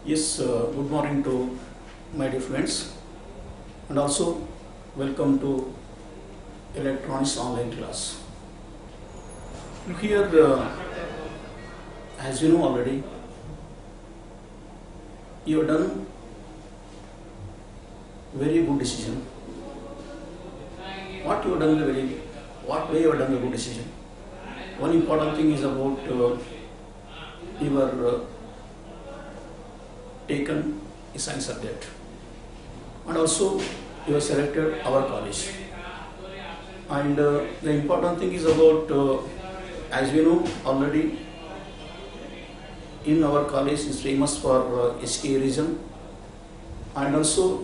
Yes, good morning to my dear friends, and also welcome to electronics online class. Look here, as you know already, you have done very good decision. What way you have done a good decision? One important thing is about your taken a science subject, and also you have selected our college. And the important thing is about, as we know already, in our college is famous for SK region, and also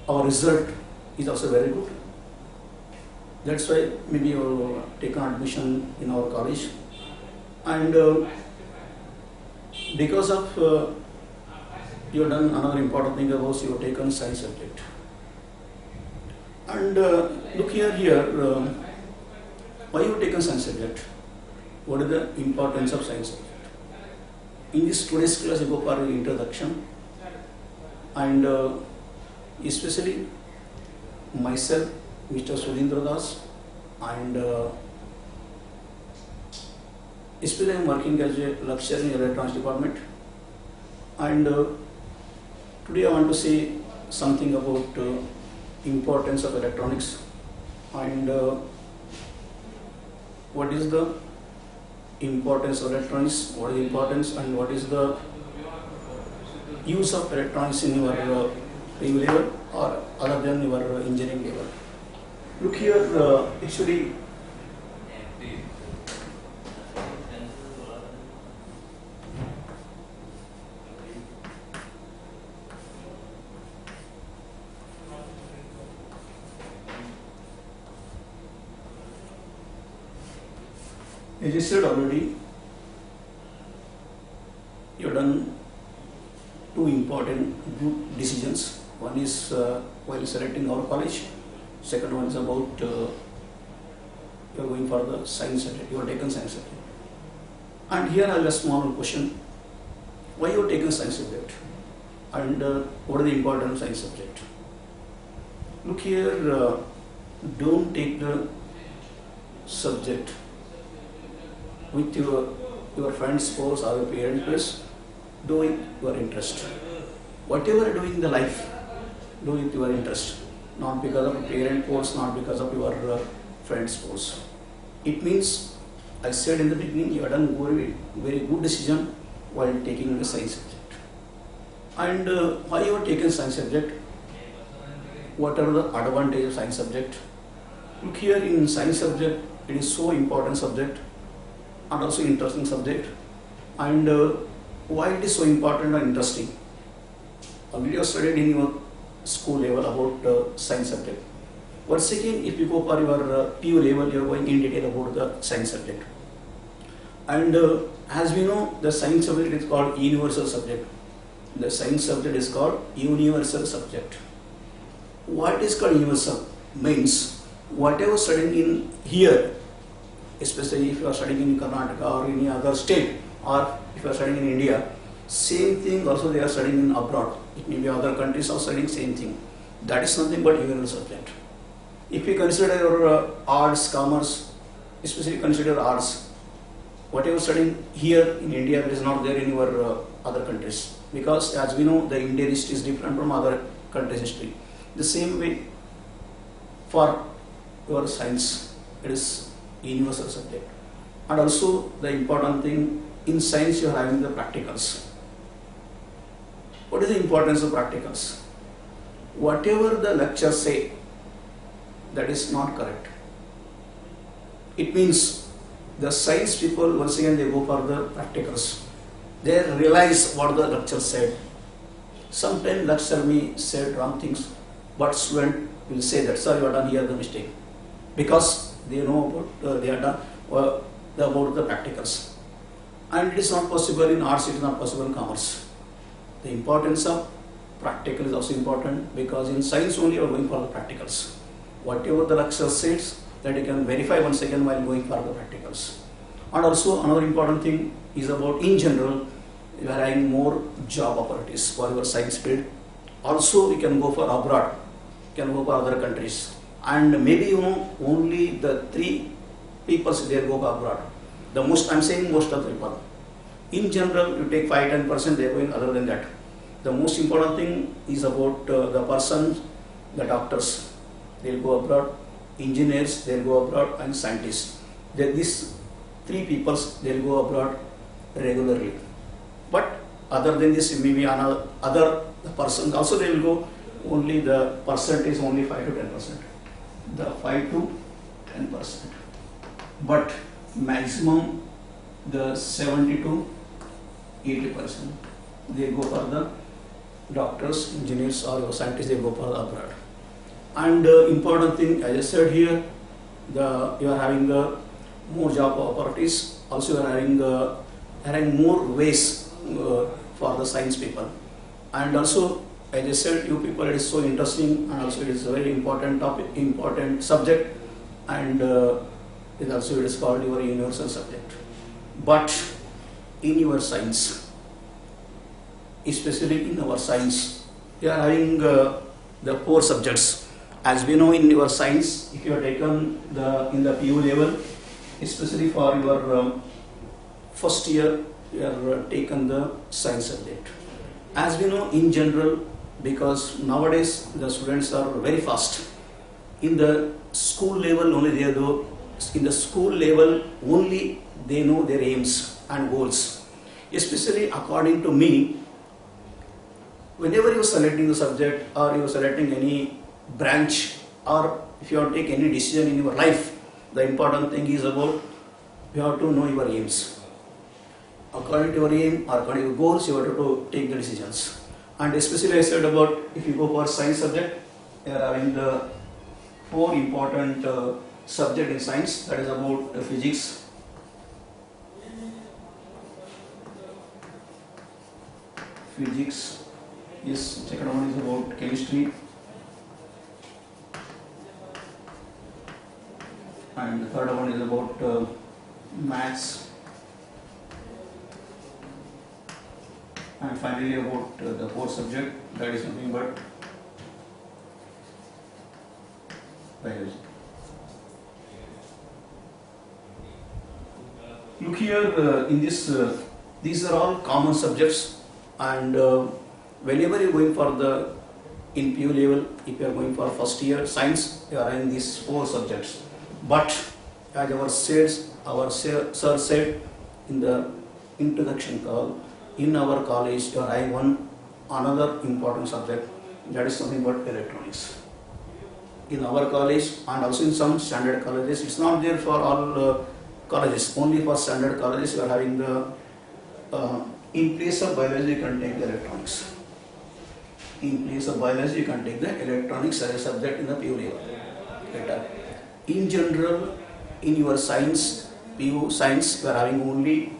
our result is also very good. That's why maybe you have taken admission in our college, and because of you have done another important thing about you have taken science subject. And look here, why you have taken science subject? What is the importance of science subject? In this today's class, you go for introduction, and especially myself, Mr. Sudhindra Das, and especially I am working as a lecturer in electronics department, and today I want to say something about importance of electronics, and what is the importance of electronics, what is the importance and what is the use of electronics in your PU level or other than your engineering level. Look here, actually as I said already, you have done two important good decisions. One is while selecting our college. Second one is about you are going for the science subject. You have taken science subject. And here I have a small question: why you have taken science subject? And what is the importance of science subject? Look here, don't take the subject with your friends' force or your parents' force. Do it your interest. Whatever you are doing in the life, do it your interest. Not because of parent force, not because of your friends' force. It means, I said in the beginning, you have done very good decision while taking the science subject. And why you have taken science subject? What are the advantages of science subject? Look here, in science subject, it is so important subject and also interesting subject. And why it is so important and interesting? Already you have studied in your school level about science subject. Once again, if you go for your PU level, you are going in detail about the science subject. And as we know, the science subject is called universal subject. The science subject is called universal subject. What is called universal? Means whatever studying in here, especially if you are studying in Karnataka or any other state, or if you are studying in India, same thing also they are studying in abroad. It may be other countries are studying same thing. That is nothing but universal subject. If we consider your arts, commerce, especially consider arts, whatever studying here in India, it is not there in your other countries. Because as we know, the Indian history is different from other countries' history. The same way for your science, it is universal subject. And also the important thing, in science you are having the practicals. What is the importance of practicals? Whatever the lectures say, that is not correct. It means the science people, once again they go for the practicals. They realize what the lecture said. Sometimes lecturer may say wrong things, but student will say that, sir, you have done here the mistake. Because they know about, they are done about the practicals. And it is not possible in arts, it is not possible in commerce. The importance of practical is also important, because in science only you are going for the practicals. Whatever the lecture says, that you can verify once again while going for the practicals. And also another important thing is about, in general, you are having more job opportunities for your science field. Also, you can go for abroad, you can go for other countries, and maybe only the 3 people they go abroad. The most, I'm saying most of the people. In general, you take 5-10%, they are going other than that. The most important thing is about the person, the doctors, they'll go abroad, engineers, they'll go abroad, and scientists. These 3 people, they'll go abroad regularly. But other than this, maybe other persons also they will go, only the percentage only 5-10%. The 5-10%. But maximum the 70-80%. They go for the doctors, engineers, or scientists, they go for the abroad. And important thing, as I said here, you are having more job opportunities. Also, you are having more ways for the science people. And also, as I said, you people, it is so interesting, and also it is a very important topic, important subject, and it is called your universal subject. But in your science, especially in our science, you are having the 4 subjects. As we know, in your science, if you have taken in the PU level, especially for your first year, you have taken the science subject. As we know, in general, because nowadays the students are very fast. In the school level only they know. In the school level only they know their aims and goals. Especially according to me, whenever you are selecting the subject, or you are selecting any branch, or if you have to take any decision in your life, the important thing is about you have to know your aims. According to your aim or according to your goals, you have to take the decisions. And especially I said about if you go for science subject, you are having the 4 important subject in science, that is about physics, yes, second one is about chemistry, and the third one is about maths, and finally about the 4th subject, that is nothing but biology. Look here, in this, these are all common subjects, and whenever you are going for in PU level, if you are going for first year science, you are having these 4 subjects. But as our sir said in the introduction call, in our college you are having another important subject, that is something about electronics. In our college, and also in some standard colleges, it's not there for all colleges, only for standard colleges you are having the in place of biology you can take the electronics. In place of biology you can take the electronics as a subject in the PU level later. In general, in your science, PU science, you are having only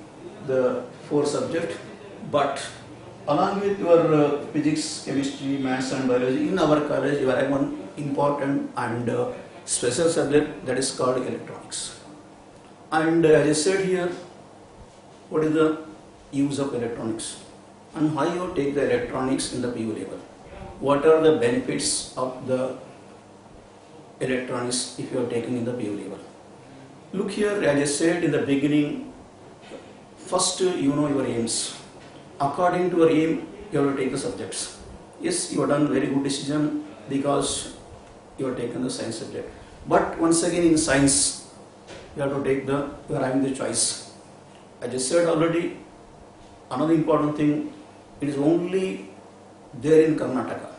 the 4 subjects, but along with your physics, chemistry, maths and biology, in our college you are having one important and special subject, that is called electronics. And as I said here, what is the use of electronics and how you take the electronics in the PU level? What are the benefits of the electronics if you are taking in the PU level? Look here, as I said in the beginning, first you know your aims. According to your aim, you have to take the subjects. Yes, you have done very good decision because you have taken the science subject. But once again in science, you have to take you are having the choice. I just said already, another important thing, it is only there in Karnataka.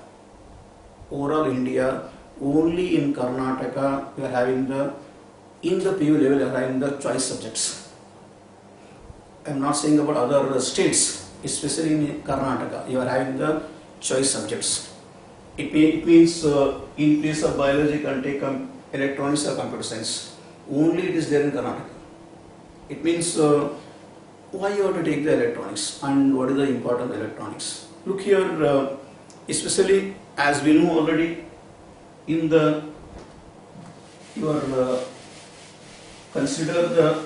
Overall India, only in Karnataka, you are having in the PU level, you are having the choice subjects. I am not saying about other states, especially in Karnataka, you are having the choice subjects. It means in place of biology, you can take electronics or computer science. Only it is there in Karnataka. It means why you have to take the electronics and what is the importance of electronics. Look here, especially as we know already, in consider the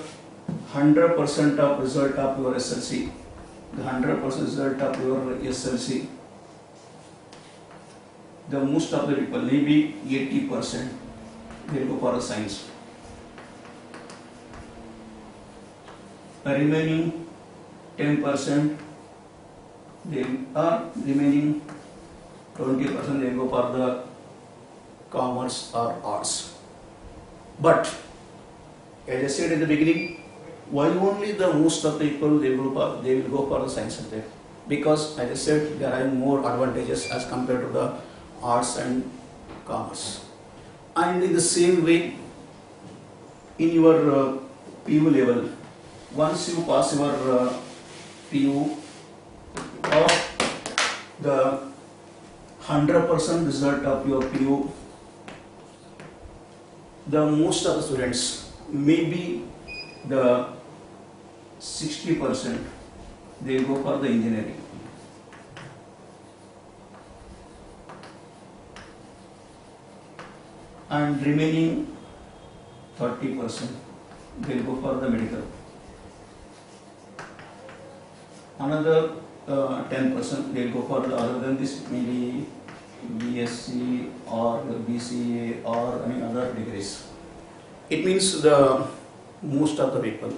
100% of result of your SLC. the 100% result of your SLC, the most of the people, maybe 80%, they go for a science. The remaining 10%, they are remaining 20%, they go for the commerce or arts. But as I said in the beginning, why only the most of the people they will go for the science subject? Because as I said, there are more advantages as compared to the arts and commerce. And in the same way, in your PU level, once you pass your PU or the 100% result of your PU, the most of the students, maybe the 60%, they go for the engineering. And remaining 30%, they will go for the medical. Another 10%, they will go for the other than this, maybe BSc or BCA or any other degrees. It means the most of the people.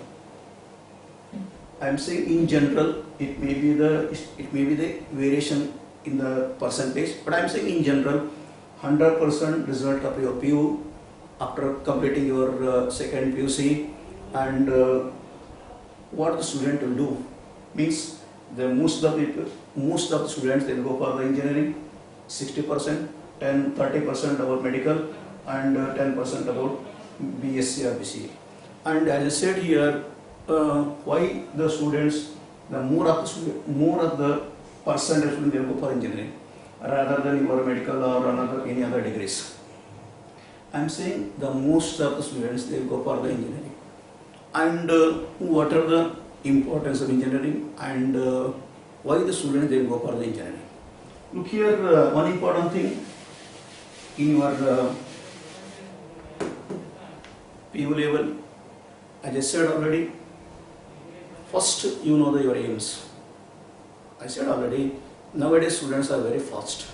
I am saying in general, it may be the variation in the percentage, but I am saying in general, 100% result of your PU after completing your second PUC, and what the student will do means the most of the students, they will go for the engineering, 60%, 30% about medical, and 10% about BSc or BCA. And as I said here, why the students, the more of the percentage will go for engineering rather than your medical or any other degrees. I am saying the most of the students, they go for the engineering. And what are the importance of engineering, and why the students, they go for the engineering? Look here, one important thing in your PU level, as I said already, first you know your aims. I said already, nowadays students are very fast.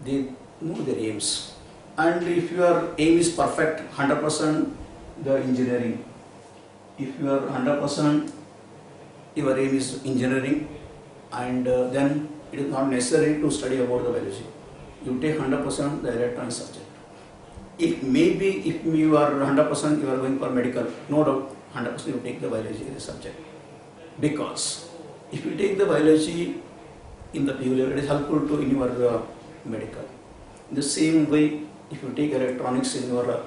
They know their aims. And if your aim is perfect, 100% the engineering. If you are 100%, your aim is engineering, and then it is not necessary to study about the biology. You take 100% the electronic subject. If you are 100%, you are going for medical, no doubt 100% you take the biology as a subject. Because if you take the biology in the PU level, it is helpful to in your medical. In the same way, if you take electronics in your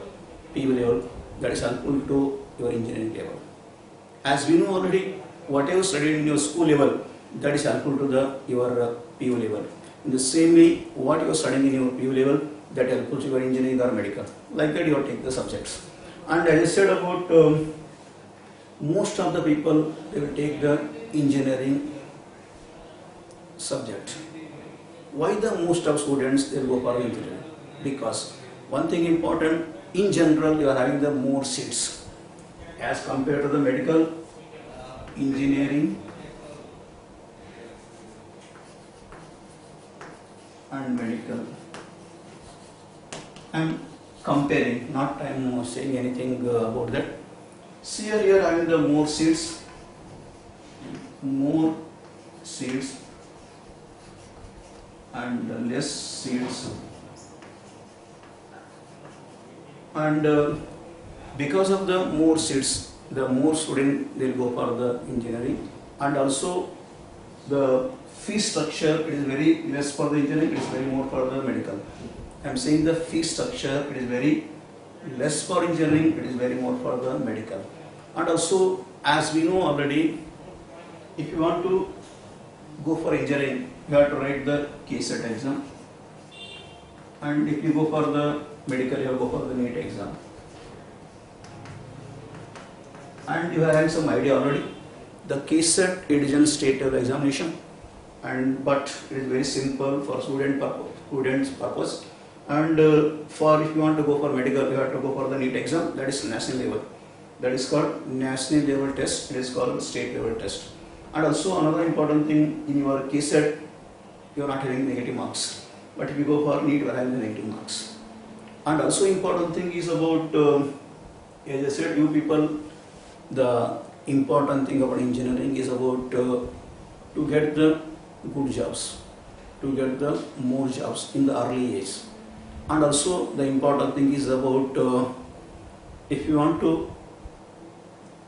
PU level, that is helpful to your engineering level. As we know already, whatever you studied in your school level, that is helpful to your PU level. In the same way, what you are studying in your PU level, that is helpful to your engineering or medical. Like that, you will take the subjects. And as I said about most of the people, they will take the engineering subject. Why the most of students, they will go for engineering? Because one thing important, in general, you are having the more seats as compared to the medical, engineering and medical. I am comparing, not I am saying anything about that. See here I have the more seats and less seats, and because of the more seats, the more student they will go for the engineering, and also the fee structure, it is very less for the engineering, it is very more for the medical. I am saying the fee structure, it is very less for engineering, it is very more for the medical. And also, as we know already, if you want to go for engineering, you have to write the KCET exam, and if you go for the medical, you have to go for the NEET exam. And you have some idea already, the KCET, it is a state level examination, but it is very simple for students purpose. And for if you want to go for medical, you have to go for the NEET exam, that is national level. That is called national level test, it is called state level test. And also another important thing, in your KSET, you are not having negative marks. But if you go for NEET, you are having negative marks. And also important thing is about, as I said, you people, the important thing about engineering is about to get the good jobs, to get the more jobs in the early age. And also the important thing is about if you want to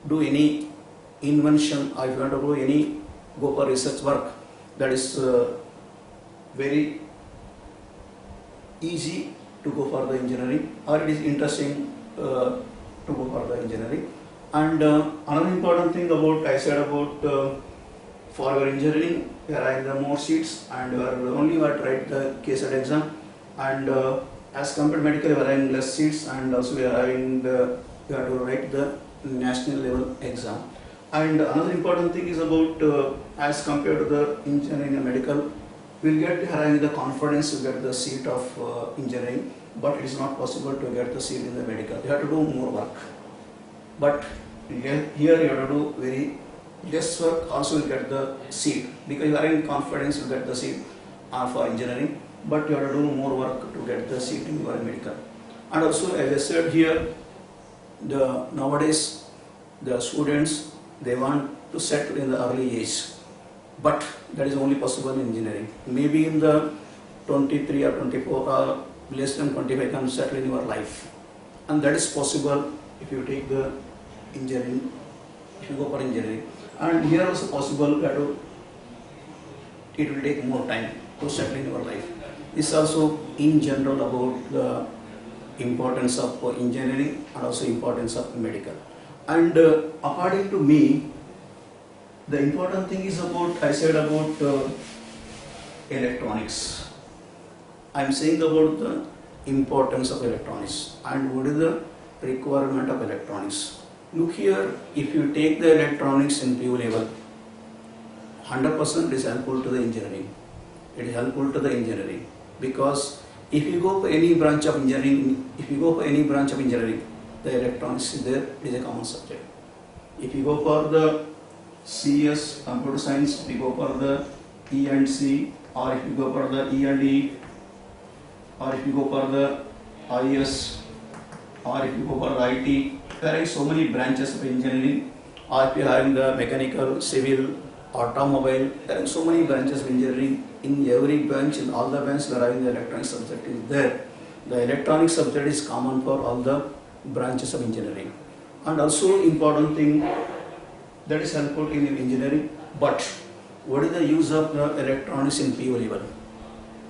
do any invention, or if you want to do any go for research work, that is very easy to go for the engineering, or it is interesting to go for the engineering. And another important thing about, I said about for your engineering, you are having the more seats, and you are only to write the KSET exam, and as compared to medical, you are having less seats, and also you are having the, you have to write the national level exam. And another important thing is about as compared to the engineering and medical, we will get having the confidence to get the seat of engineering, but it is not possible to get the seat in the medical. You have to do more work. But here you have to do very less work, also you get the seat, because you are in confidence to get the seat for engineering, but you have to do more work to get the seat in your medical. And also, as I said here, nowadays the students, they want to settle in the early age, but that is only possible in engineering. Maybe in the 23 or 24 or less than 25 can settle in your life, and that is possible if you take the engineering, if you go for engineering. And here also possible that it will take more time to settle in your life. This is also in general about the importance of engineering and also importance of medical. And according to me, the important thing is about, I said about electronics. I am saying about the importance of electronics and what is the requirement of electronics. Look here, if you take the electronics in PU level, 100% is helpful to the engineering. It is helpful to the engineering, because if you go for any branch of engineering, the electronics is there, it is a common subject. If you go for the CS, computer science, if you go for the E&C, or if you go for the E&E, or if you go for the IS, or if you go for the IT, there are so many branches of engineering. Or if you are in the mechanical, civil, automobile, there are so many branches of engineering. In every branch, in all the branches, there are the electronic subject is there. The electronic subject is common for all the branches of engineering. And also important thing that is helpful in engineering, but what is the use of the electronics in PU level?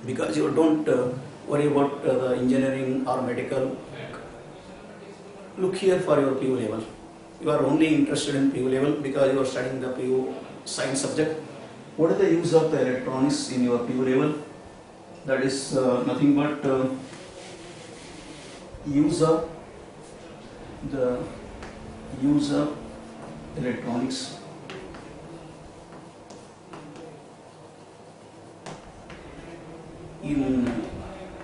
Because you don't worry about the engineering or medical. Look here for your PU level. You are only interested in PU level because you are studying the PU science subject. What is the use of the electronics in your PU level? That is nothing but use of electronics in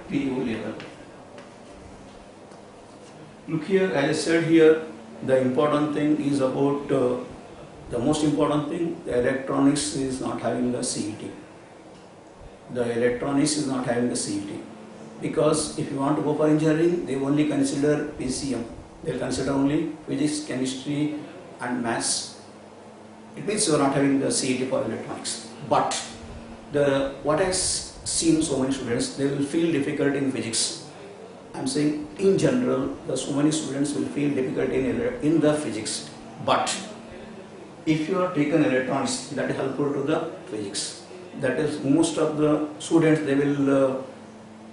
PU level. Look here, as I said here, the important thing is about the most important thing, the electronics is not having the CET. The electronics is not having the CET, because if you want to go for engineering, they only consider PCM. They will consider only physics, chemistry and maths. It means you are not having the CET for electronics. But what I have seen so many students, they will feel difficult in physics. I am saying in general, so many students will feel difficult in the physics. But if you are taken electronics, that is helpful to the physics. That is, most of the students, they will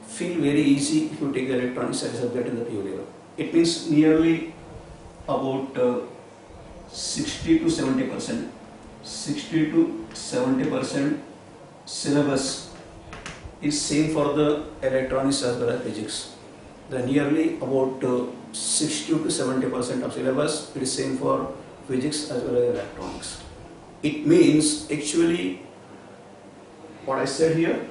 feel very easy if you take the electronics as a subject in the PU level. It means nearly about 60 to 70%. 60 to 70% syllabus is same for the electronics as well as physics. The nearly about 60 to 70% of syllabus it is same for physics as well as electronics. It means actually what I said here,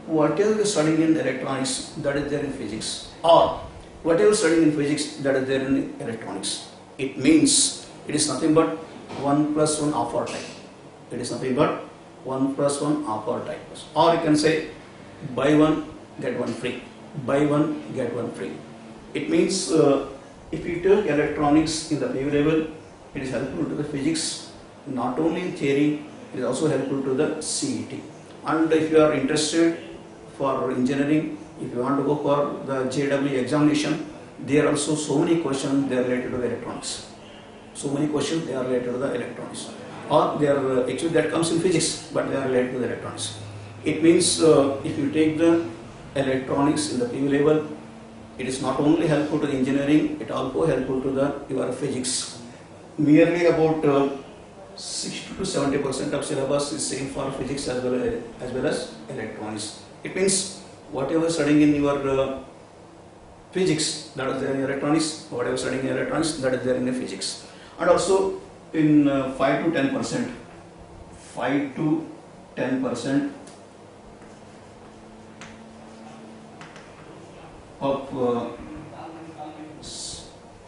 whatever you are studying in electronics, that is there in physics, or whatever studying in physics, that is there in electronics. It means it is nothing but 1 plus 1 half our time. It is nothing but 1 plus 1 offer type. Or you can say buy one get one free. Buy one get one free. It means if you take electronics in the PU level, it is helpful to the physics, not only in theory, it is also helpful to the CET. And if you are interested for engineering, if you want to go for the JEE examination, there are also so many questions they are related to the electronics. So many questions they are related to the electronics. Or they are actually that comes in physics, but they are related to the electronics. It means if you take the electronics in the PU level, it is not only helpful to the engineering, it also helpful to the your physics. Merely about 60 to 70% of syllabus is same for physics as well as electronics. It means whatever studying in your physics, that is there in electronics. Whatever studying in electronics, that is there in the physics. And also in 5 to 10%, 5 to 10% of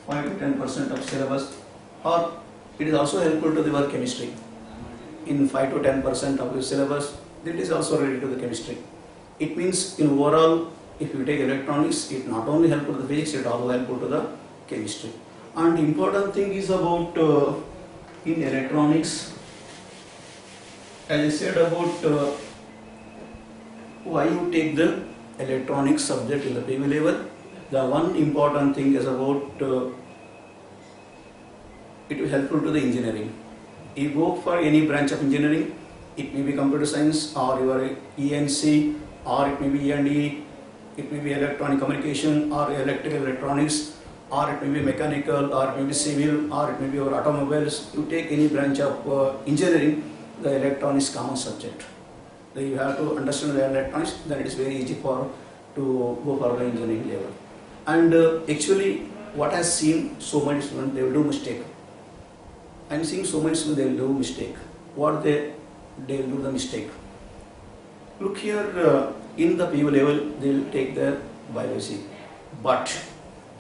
5 to 10% of syllabus, or it is also helpful to the chemistry. In 5 to 10% of the syllabus, it is also related to the chemistry. It means in overall, if you take electronics, it not only helpful to the physics, it also helpful to the chemistry. And important thing is about in electronics, as I said about why you take the electronics subject in the PU level. The one important thing is about it will helpful to the engineering. You go for any branch of engineering, it may be computer science or your ENC, or it may be E&E, it may be electronic communication or electrical electronics, or it may be mechanical, or it may be civil, or it may be your automobiles. You take any branch of engineering, the electronics common subject. So you have to understand the electronics, then it is very easy to go for the engineering level. And actually, what I have seen so many students, they will do mistake. I am seeing so many students, they will do mistake. What they will do the mistake. Look here, in the PU level, they will take their biology. But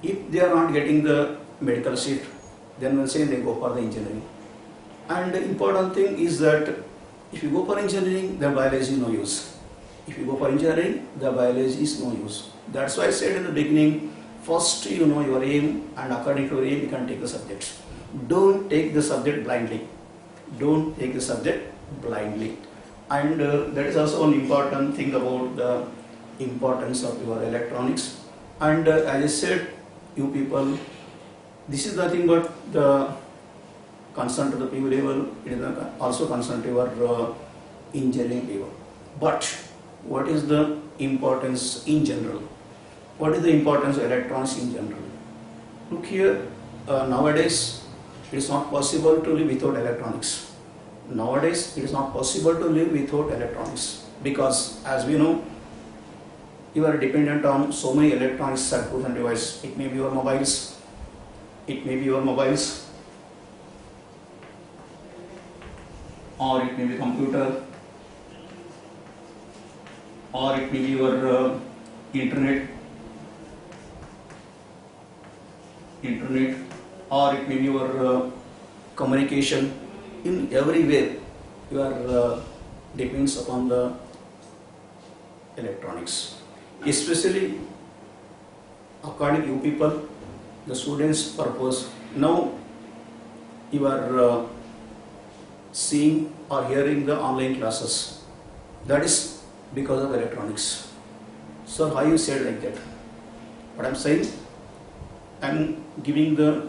if they are not getting the medical seat, then we'll say they go for the engineering. And the important thing is that if you go for engineering, the biology is no use. If you go for engineering, the biology is no use. That's why I said in the beginning, first you know your aim, and according to your aim, you can take the subjects. Don't take the subject blindly. Don't take the subject blindly. And that is also an important thing about the importance of your electronics. And as I said, you people, this is nothing but the concern to the PU level, it is also concern to your engineering level. But what is the importance in general? What is the importance of electronics in general? Look here, nowadays it is not possible to live without electronics. Nowadays it is not possible to live without electronics, because as we know, you are dependent on so many electronic circuits and devices. It may be your mobiles, or it may be computer, or it may be your internet, or it may be your communication. In everywhere, you are depends upon the electronics. Especially according to you people, the students' purpose. Now you are seeing or hearing the online classes. That is because of electronics. So how you said like that? What I am saying, I am giving the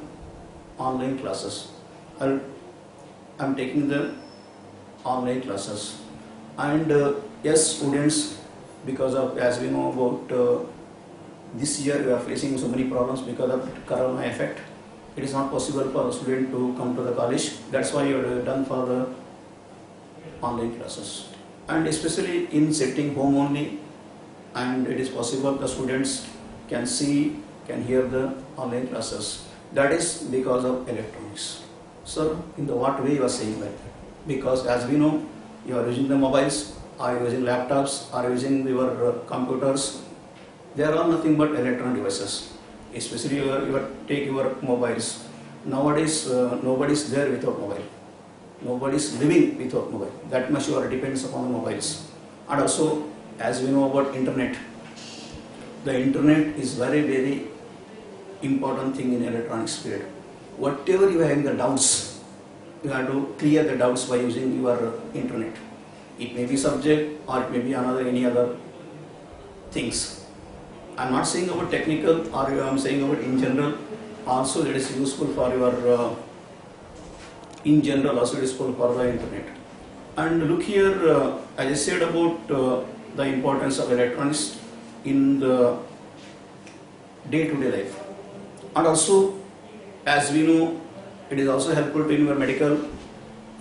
online classes. I am taking the online classes, and yes, students, because of, as we know about this year, we are facing so many problems because of corona effect. It is not possible for a student to come to the college. That's why you are done for the online classes, and especially in sitting home only, and it is possible the students can see, can hear the online classes. That is because of electronics. So in the what way you are saying like that? Because as we know, you are using the mobiles, are using laptops, are using your computers. They are all nothing but electronic devices. Especially take your mobiles. Nowadays nobody is there without mobile. Nobody is living without mobile. That much you are depends upon the mobiles. And also, as we know about internet, the internet is very important thing in electronics field. Whatever you have the doubts, you have to clear the doubts by using your internet. It may be subject or it may be any other things. I'm not saying about technical, or I'm saying about in general. Also, it is useful for your in general. Also, it is useful for the internet. And look here, as I said about the importance of electronics in the day-to-day life, and also, as we know, it is also helpful in your medical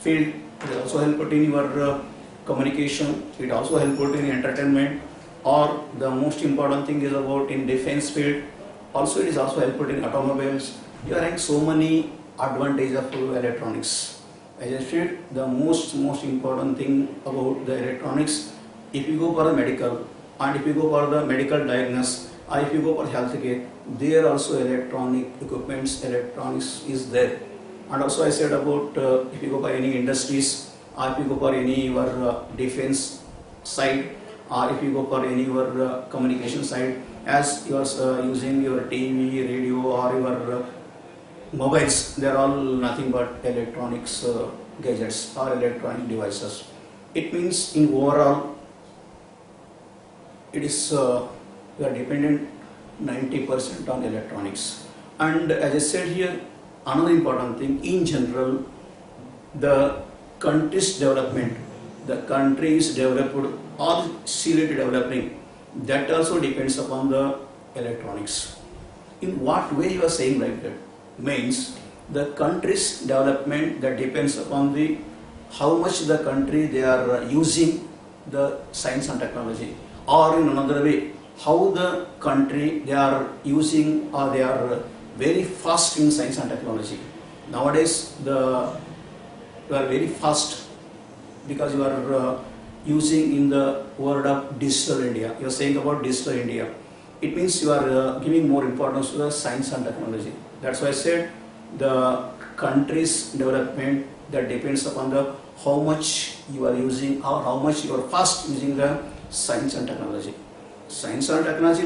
field. It is also helpful in your communication. It also helpful in entertainment. Or the most important thing is about in defense field. Also, it is also helpful in automobiles. You are having so many advantages of electronics. As I said, the most important thing about the electronics, if you go for the medical, and if you go for the medical diagnosis, or if you go for healthcare, there also electronic equipments, electronics is there. And also I said about if you go for any industries, or if you go for any your defense side, or if you go for any your communication side, as you are using your TV, radio, or your mobiles, they are all nothing but electronics gadgets or electronic devices. It means in overall, it is we are dependent 90% on electronics. And as I said here, another important thing, in general, the country's development, the country is developed or seriously developing, that also depends upon the electronics. In what way you are saying like that? Means the country's development that depends upon the how much the country they are using the science and technology, or in another way, how the country they are using or they are very fast in science and technology. Nowadays you are very fast because you are using in the word of digital India. You are saying about digital India. It means you are giving more importance to the science and technology. That's why I said the country's development that depends upon the how much you are using or how much you are fast using the science and technology. Science and technology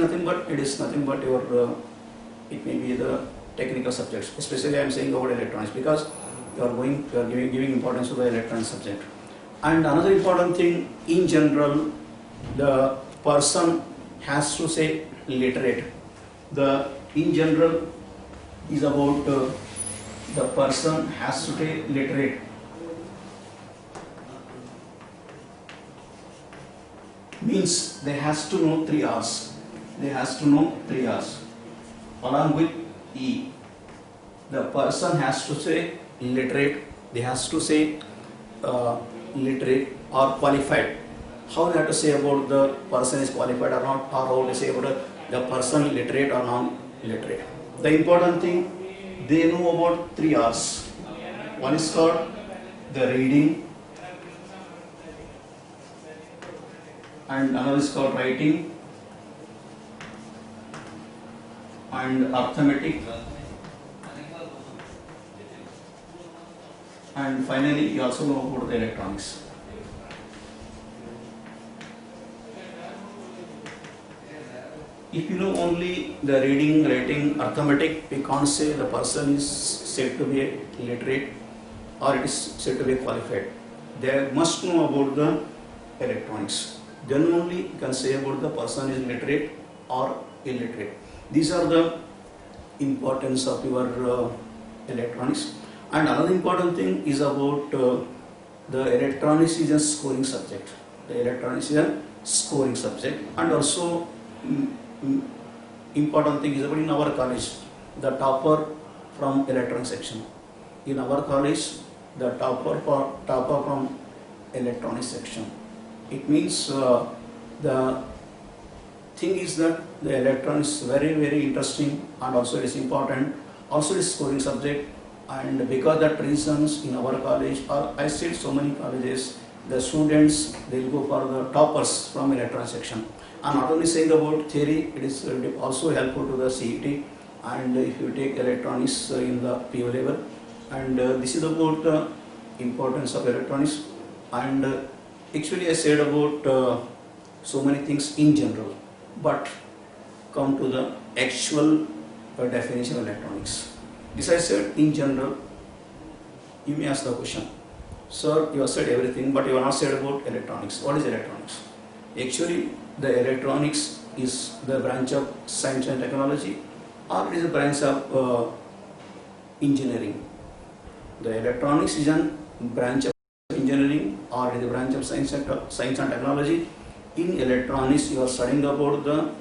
it is nothing but your it may be the technical subjects. Especially I am saying about electronics because you are giving importance to the electronics subject. And another important thing, in general, the person has to say literate. The in general is about the person has to say literate. Means they has to know 3 R's. They has to know 3 R's. Along with E. The person has to say literate. They has to say literate or qualified. How they have to say about the person is qualified or not, or how to say about the person literate or non-literate. The important thing, they know about 3 R's. One is called the reading, and another is called writing, and arithmetic, and finally you also know about the electronics. If you know only the reading, writing, arithmetic, we can't say the person is said to be literate or it is said to be qualified. They must know about the electronics. Then only you can say about the person is literate or illiterate. These are the importance of your electronics. And another important thing is about the electronics is a scoring subject. The electronics is a scoring subject, and also important thing is about in our college, the topper from electronics section. In our college, the topper from electronics section. It means the thing is that the electronics is very interesting, and also it is important. Also, it is scoring subject, and because that reasons in our college, or I said so many colleges, the students they will go for the toppers from electronics section. I'm not only saying about theory, it is also helpful to the CET, and if you take electronics in the PO level, and this is about importance of electronics, and actually I said about so many things in general, but come to the actual definition of electronics. This I said in general. You may ask the question, sir, you have said everything, but you have not said about electronics. What is electronics? Actually, the electronics is the branch of science and technology, or it is a branch of engineering. The electronics is a branch of engineering, or it is a branch of science and technology. In electronics, you are studying about the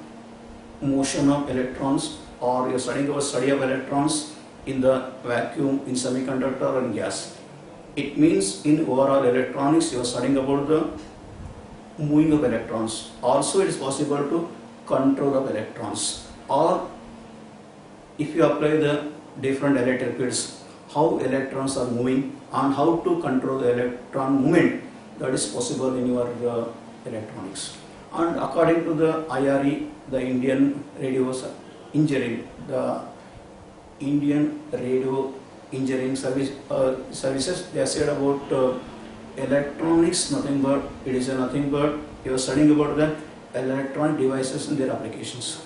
motion of electrons, or you are studying about study of electrons in the vacuum, in semiconductor and gas. It means in overall electronics, you are studying about the moving of electrons. Also, it is possible to control of electrons, or if you apply the different electric fields, how electrons are moving and how to control the electron movement, that is possible in your electronics. And according to the IRE, the Indian Radio Engineering, the Indian Radio Engineering Services, they said about electronics, nothing but it is nothing but you are studying about the electronic devices and their applications.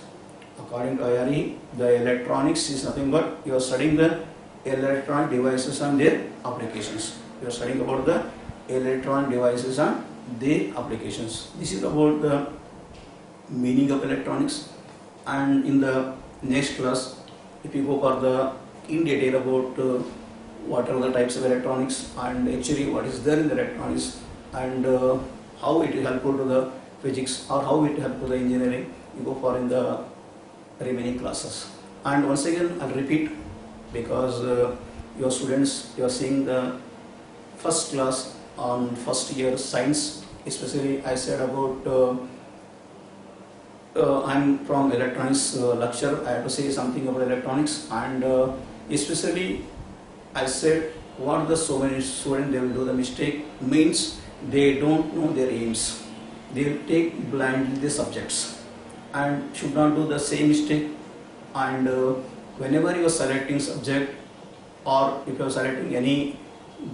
According to IRE, the electronics is nothing but you are studying the electronic devices and their applications. You are studying about the electronic devices and their applications. This is about the meaning of electronics. And in the next class, if you go for the in detail about what are the types of electronics and actually what is there in the electronics, and how it is helpful to the physics, or how it helpful to the engineering, you go for in the remaining classes. And once again I'll repeat, because your students, you are seeing the first class on first year science, especially I said about I'm from electronics lecture, I have to say something about electronics, and especially I said what the so many students they will do the mistake means they don't know their aims. They will take blindly the subjects and should not do the same mistake. And whenever you are selecting subject, or if you are selecting any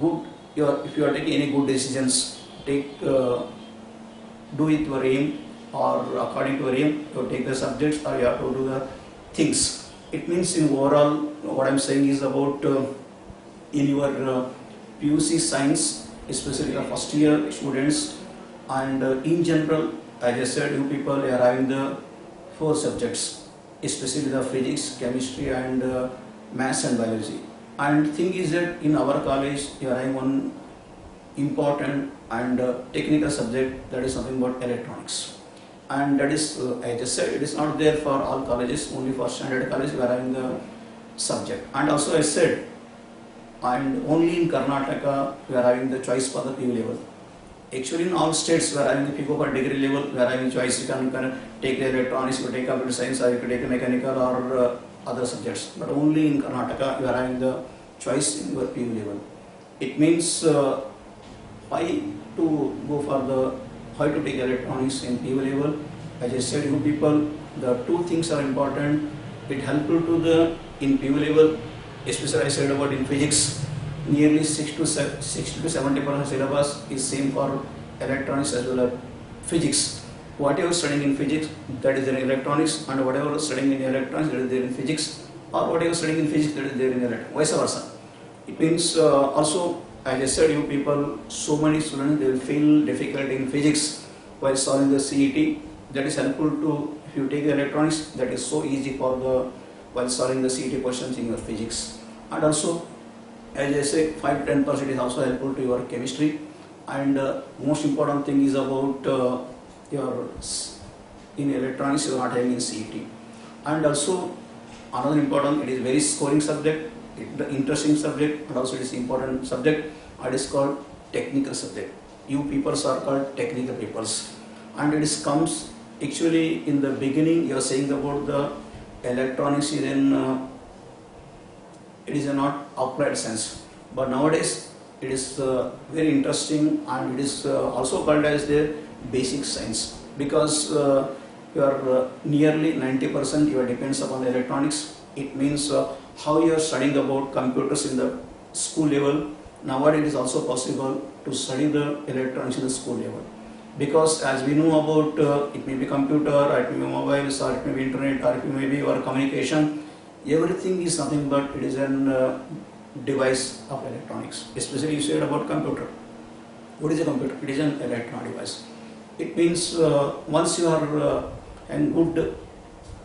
good, if you are taking any good decisions, take do with your aim, or according to your aim, you take the subjects, or you have to do the things. It means in overall, what I am saying is about in your PUC science, especially the first year students, and in general, as I said, you people are having the 4 subjects, especially the physics, chemistry, and maths and biology. And thing is that in our college, you are having one important and technical subject, that is nothing but electronics. And that is, I just said, it is not there for all colleges, only for standard colleges we are having the subject. And also I said, and only in Karnataka we are having the choice for the PU level. Actually in all states we are having, if you go for degree level, we are having choice. You can take the electronics, you can take computer science, or you can take mechanical or other subjects. But only in Karnataka you are having the choice in your PU level. It means why to go for the, how to take electronics in PU level. As I said, you people, the 2 things are important. It helpful to the in PU level, especially I said about in physics, nearly 60 to 70% syllabus is same for electronics as well as physics. Whatever studying in physics, that is there in electronics, and whatever studying in electronics, that is there in physics, or whatever studying in physics, that is there in electronics, vice versa. It means also, as I said, you people, so many students, they will feel difficult in physics while solving the CET. That is helpful to, if you take the electronics, that is so easy for the, while solving the CET questions in your physics. And also, as I say, 5 to 10% is also helpful to your chemistry. And most important thing is about your, in electronics you are not having in CET. And also, another important, it is very scoring subject, the interesting subject, and also it is important subject, it is called technical subject. You people are called technical peoples. And it is comes, actually in the beginning you are saying about the electronics is in, it is a not applied science, but nowadays it is very interesting, and it is also called as the basic science, because you are nearly 90% you are depends upon the electronics. It means how you are studying about computers in the school level, nowadays it is also possible to study the electronics in the school level. Because as we know about, it may be computer, or it may be mobiles, or it may be internet, or it may be our communication, everything is nothing but it is an device of electronics. Especially you said about computer. What is a computer? It is an electronic device. It means once you are and good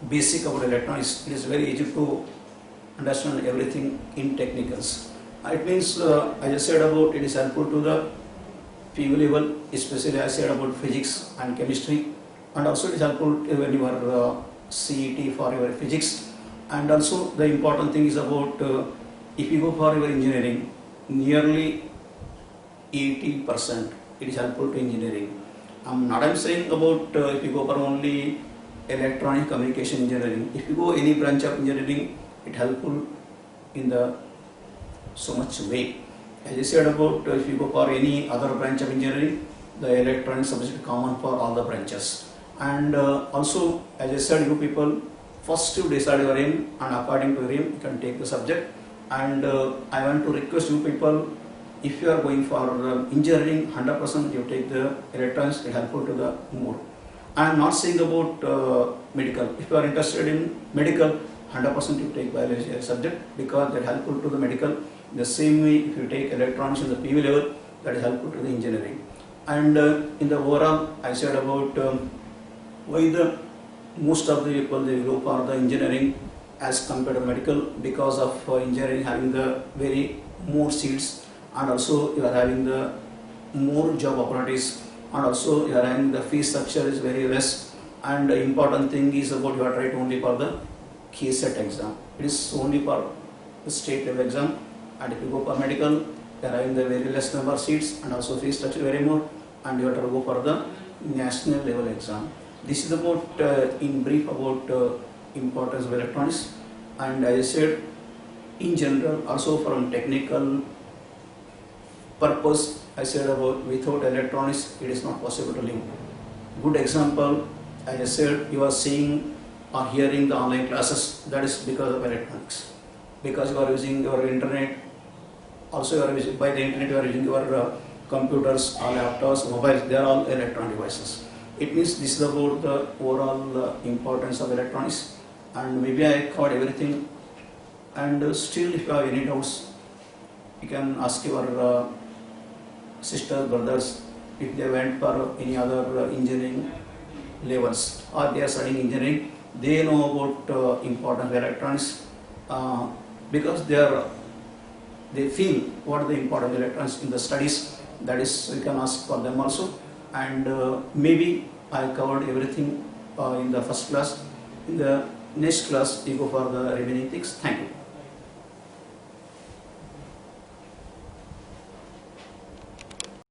basic about electronics, it is very easy to understand everything in technicals. It means, as I said about, it is helpful to the PU level, especially I said about physics and chemistry, and also it is helpful when you are CET for your physics. And also the important thing is about if you go for your engineering, nearly 80% it is helpful to engineering. I'm saying about if you go for only electronic communication engineering. If you go any branch of engineering, it helpful in the so much way. As I said about if you go for any other branch of engineering, the electronic subject is common for all the branches. And also, as I said, you people first you decide your aim, and according to your aim, you can take the subject. And I want to request you people, if you are going for engineering, 100% you take the electronics, it helpful to the more. I am not saying about medical. If you are interested in medical, 100% you take biology as subject, because that helpful to the medical. The same way, if you take electronics in the PV level, that is helpful to the engineering. And in the overall, I said about why the most of the people they go for the engineering as compared to medical, because of engineering having the very more seats, and also you are having the more job opportunities, and also you are having the fee structure is very less. And the important thing is about you are right only for the KSET exam. It is only for the state level exam. And if you go for medical, you are having the very less number of seats, and also fee structure very more, and you have to go for the national level exam. This is about in brief about importance of electronics. And as I said, in general, also from technical purpose, I said about without electronics, it is not possible to live. Good example, as I said, you are seeing or hearing the online classes, that is because of electronics. Because you are using your internet, also you are using, by the internet you are using your computers or laptops, mobiles, they are all electronic devices. It means this is about the overall importance of electronics, and maybe I covered everything. And still, if you have any doubts, you can ask your sisters, brothers, if they went for any other engineering levels or they are studying engineering, they know about importance of electronics because they feel what are the important electronics in the studies. That is, you can ask for them also. And maybe I covered everything in the first class. In the next class, you go for the remaining things. Thank you.